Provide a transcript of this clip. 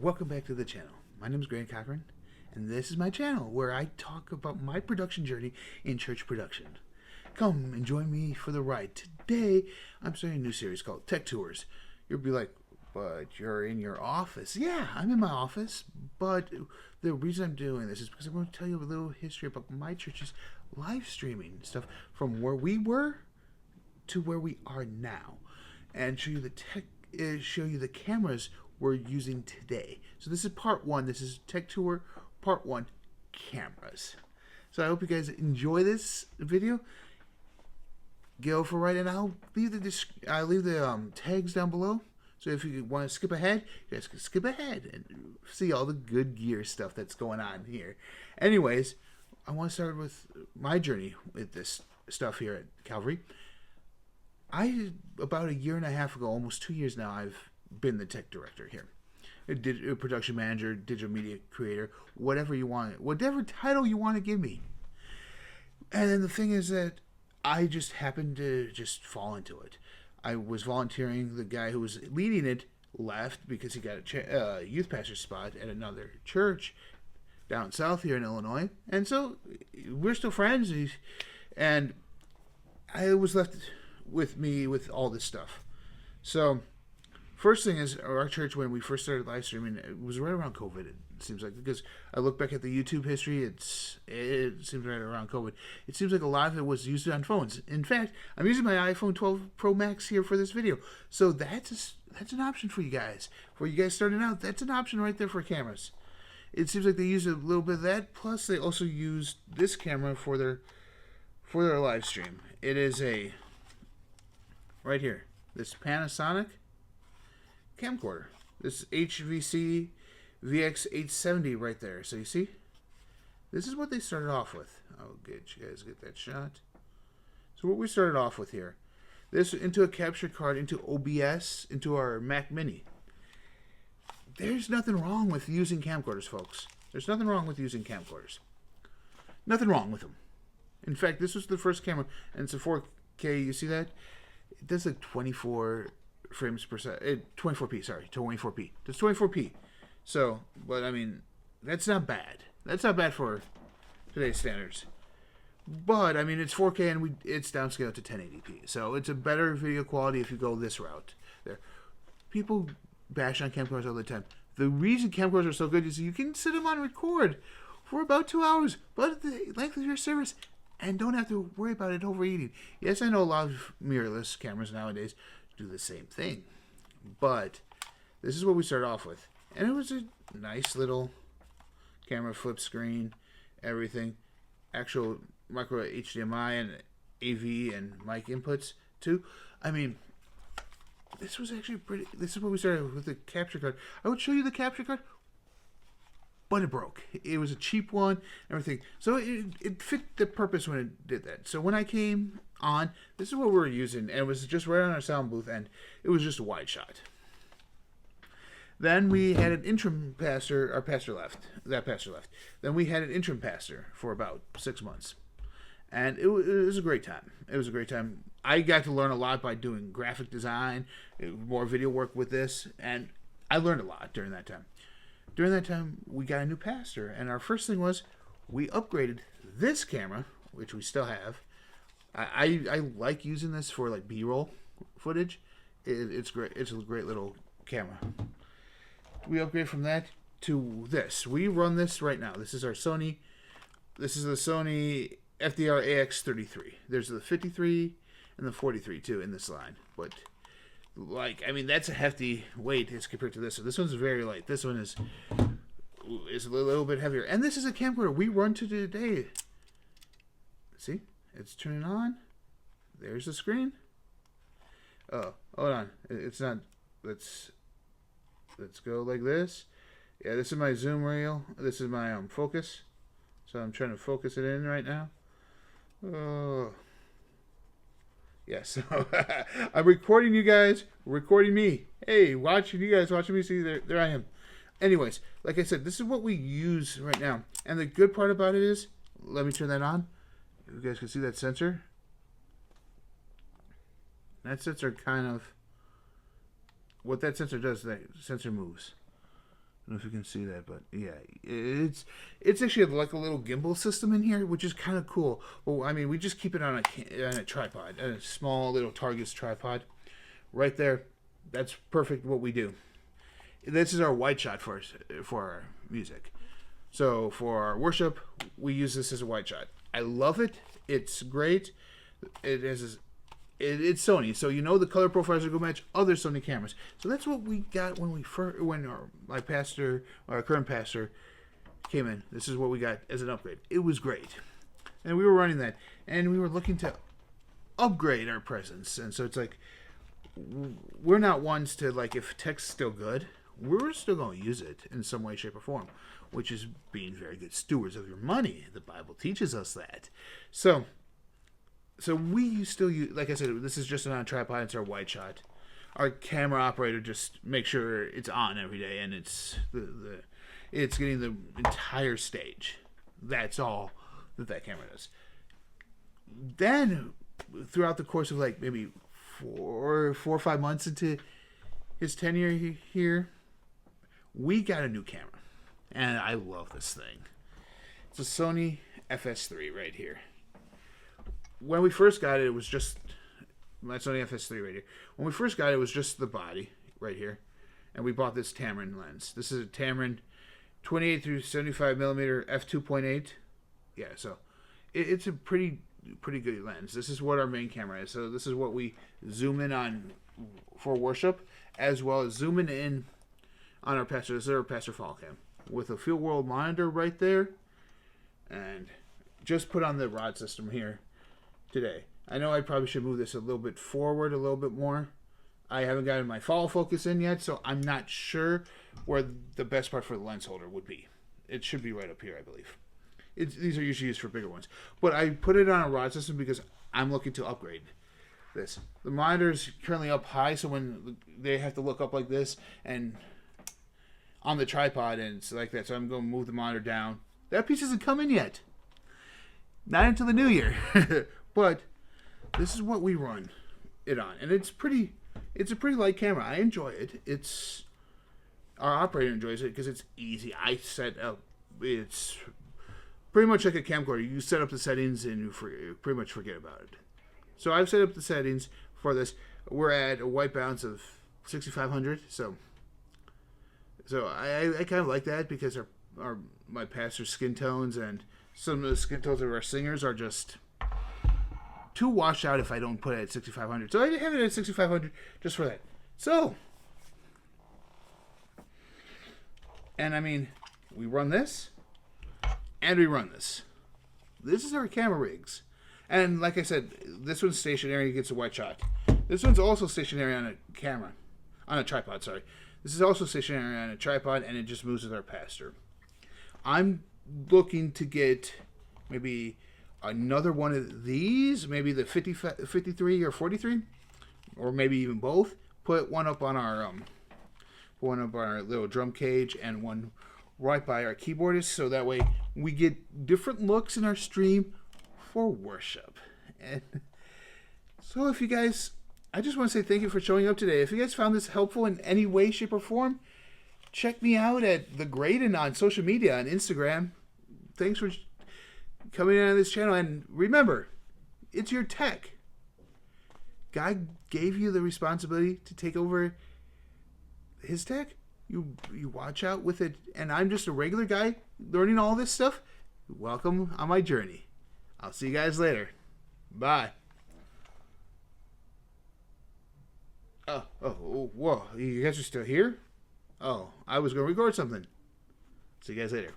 welcome back to the channel. My name is Greydon Cochrane, and this is my channel where I talk about my production journey in church production. Come and join me for the ride. Today, I'm starting a new series called Tech Tours. You'll be like, but you're in your office. Yeah, I'm in my office, but the reason I'm doing this is because I'm going to tell you a little history about my church's live streaming stuff from where we were to where we are now, and show you the cameras we're using today. So this is part one. This is Tech Tour part one, cameras. So I hope you guys enjoy this video. Go for right, and I'll leave the tags down below. So if you want to skip ahead, you guys can skip ahead and see all the good gear stuff that's going on here. Anyways, I want to start with my journey with this stuff here at Calvary. About a year and a half ago, almost 2 years now, I've been the tech director here. A production manager, digital media creator, whatever you want, whatever title you want to give me. And then the thing is that I just happened to just fall into it. I was volunteering. The guy who was leading it left because he got a youth pastor spot at another church down south here in Illinois. And so we're still friends. And I was left with me with all this stuff. So first thing is, our church, when we first started live streaming, it was right around COVID, it seems like. Because I look back at the YouTube history, it seems right around COVID. It seems like a lot of it was used on phones. In fact, I'm using my iPhone 12 Pro Max here for this video. So that's an option for you guys. For you guys starting out, that's an option right there for cameras. It seems like they use a little bit of that. Plus, they also used this camera for their live stream. It is right here, this Panasonic camcorder, this HVC VX870 right there. So you see, this is what they started off with. I'll get you guys get that shot. So what we started off with here, this into a capture card, into OBS, into our Mac Mini. There's nothing wrong with using camcorders, folks. There's nothing wrong with using camcorders. Nothing wrong with them. In fact, this was the first camera, and it's a 4K. You see that? It does like 24 frames per second. 24p, sorry, 24p. It's 24p. So, but I mean, that's not bad. That's not bad for today's standards. But I mean, it's 4K and it's downscaled to 1080p. So it's a better video quality if you go this route. There, people bash on camcorders all the time. The reason camcorders are so good is you can sit them on record for about 2 hours, but the length of your service, and don't have to worry about it overheating. Yes, I know a lot of mirrorless cameras nowadays do the same thing, but this is what we started off with. And it was a nice little camera, flip screen, everything. Actual micro HDMI and AV and mic inputs too. I mean, this was actually pretty. This is what we started with, the capture card. I would show you the capture card, but it broke. It was a cheap one, everything. So it fit the purpose when it did that. So when I came on, this is what we were using, and it was just right on our sound booth, and it was just a wide shot. Then we had an interim pastor. Our pastor left. That pastor left. Then we had an interim pastor for about 6 months, and it was a great time. It was a great time. I got to learn a lot by doing graphic design, more video work with this, and I learned a lot during that time. During that time, we got a new pastor, and our first thing was we upgraded this camera, which we still have. I like using this for like B-roll footage. It's great. It's a great little camera. We upgraded from that to this. We run this right now. This is our Sony. This is the Sony FDR AX33. There's the 53 and the 43 too in this line. But like, I mean, that's a hefty weight as compared to this. So this one's very light. This one is a little bit heavier. And this is a camcorder we run to today. See, it's turning on. There's the screen. Oh, hold on. It's not. Let's go like this. Yeah, this is my zoom reel. This is my focus. So I'm trying to focus it in right now. Oh. Yes. Yeah, so I'm recording you guys, recording me. Hey, you guys watching me. See, there I am. Anyways, like I said, this is what we use right now. And the good part about it is, let me turn that on. You guys can see that sensor. That sensor kind of, what that sensor does, that sensor moves. don't know if you can see that, but yeah, it's actually like a little gimbal system in here, which is kind of cool. Well, I mean, we just keep it on a tripod, a small little Target's tripod, right there. That's perfect. What we do. This is our white shot for our music. So for our worship, we use this as a white shot. I love it. It's great. It's Sony, so you know the color profiles are going to match other Sony cameras. So that's what we got when my pastor, our current pastor, came in. This is what we got as an upgrade. It was great, and we were running that, and we were looking to upgrade our presence. And so it's like we're not ones to like if tech's still good, we're still going to use it in some way, shape, or form, which is being very good stewards of your money. The Bible teaches us that. So we still use, like I said, this is just on a tripod. It's our white shot. Our camera operator just makes sure it's on every day, and it's it's getting the entire stage. That's all that camera does. Then, throughout the course of like maybe 4 or 5 months into his tenure here, we got a new camera, and I love this thing. It's a Sony FS3 right here. When we first got it, it was just my Sony FS3 right here. When we first got it, it was just the body right here, and we bought this Tamron lens. This is a Tamron 28 through 75 millimeter f2.8. Yeah, so it's a pretty good lens. This is what our main camera is. So this is what we zoom in on for worship, as well as zooming in on our pastor. This is our pastor fall cam with a field world monitor right there, and just put on the rod system here today. I know I probably should move this a little bit forward a little bit more. I haven't gotten my follow focus in yet, so I'm not sure where the best part for the lens holder would be. It should be right up here, I believe. These are usually used for bigger ones. But I put it on a rod system because I'm looking to upgrade this. The monitor is currently up high, so when they have to look up like this and on the tripod, and it's like that, so I'm going to move the monitor down. That piece hasn't come in yet. Not until the new year. But this is what we run it on, and it's a pretty light camera. I enjoy it. Our operator enjoys it because it's easy. I set up. It's pretty much like a camcorder. You set up the settings and you pretty much forget about it. So I've set up the settings for this. We're at a white balance of 6500. So I kind of like that because my pastor's skin tones and some of the skin tones of our singers are just too washed out if I don't put it at 6500. So I have it at 6500 just for that. So, and I mean, we run this, and we run this. This is our camera rigs. And like I said, this one's stationary, it gets a white shot. This one's also stationary on a tripod, sorry. This is also stationary on a tripod, and it just moves with our pastor. I'm looking to get maybe another one of these, maybe the 53 or 43, or maybe even both. Put one up on our little drum cage, and one right by our keyboardist, so that way we get different looks in our stream for worship. And so if you guys, I just want to say thank you for showing up today. If you guys found this helpful in any way, shape, or form, check me out at the Greydon on social media, on Instagram. Thanks for coming in on this channel, and remember, it's your tech. God gave you the responsibility to take over his tech. You watch out with it, and I'm just a regular guy learning all this stuff. Welcome on my journey. I'll see you guys later. Bye. Whoa, you guys are still here? Oh, I was going to record something. See you guys later.